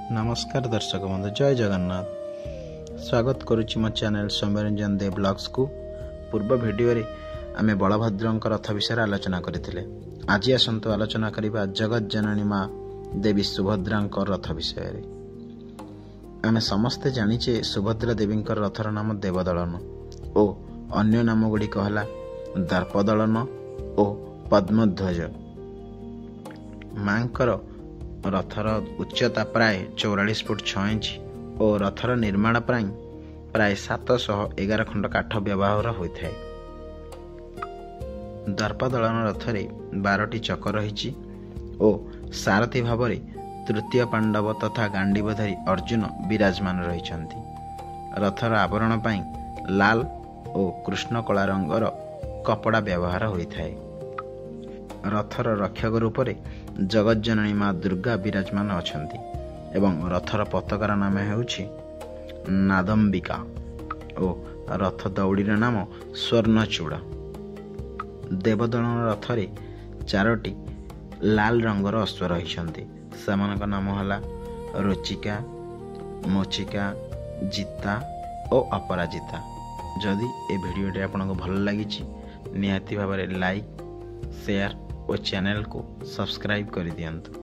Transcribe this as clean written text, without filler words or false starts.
नमस्कार दर्शक बंधु, जय जगन्नाथ। स्वागत करुच्ची मो चैनल सौम्यरंजन दे ब्लॉग्स को। पूर्व वीडियो रे आमे बलभद्र रथ विषय आलोचना करथिले। आज आसंतु आलोचना करिबा जगत जननी माँ देवी सुभद्रा रथ विषय रे। आमे समस्ते जानिचे सुभद्रा देवी रथर नाम देवदलन ओ अन्य नाम गुड़ी कहला दर्पदलन ओ पद्मध्वज। मांकर रथर उच्चता प्राय 44 फुट 6 इंच और रथर निर्माण प्राय 711 खंड काठ व्यवहार होता है। दर्पदलन रथरे 12टी चक रही और सारथी भाव तृतीय पांडव तथा गांडीव धरी अर्जुन विराजमान रही। रथर आवरण पाई लाल और कृष्ण कला रंगर कपड़ा व्यवहार होता है। रथर रक्षक रूप से जगत जननी माँ दुर्गा विराजमान अछंती एवं रथर पताकार नाम हेउछि नादम्बिका और रथ दौड़ीर नाम स्वर्णचूड़ा। देवदलन रथरे 4टी लाल रंगर अश्व रही। सेमानक नाम हला रुचिका, मोचिका, जीता और अपराजिता। जदि ए भिडियोटी आपको भल लगी निहाती भाव लाइक, शेयर और चैनल को सब्सक्राइब कर दियंतु।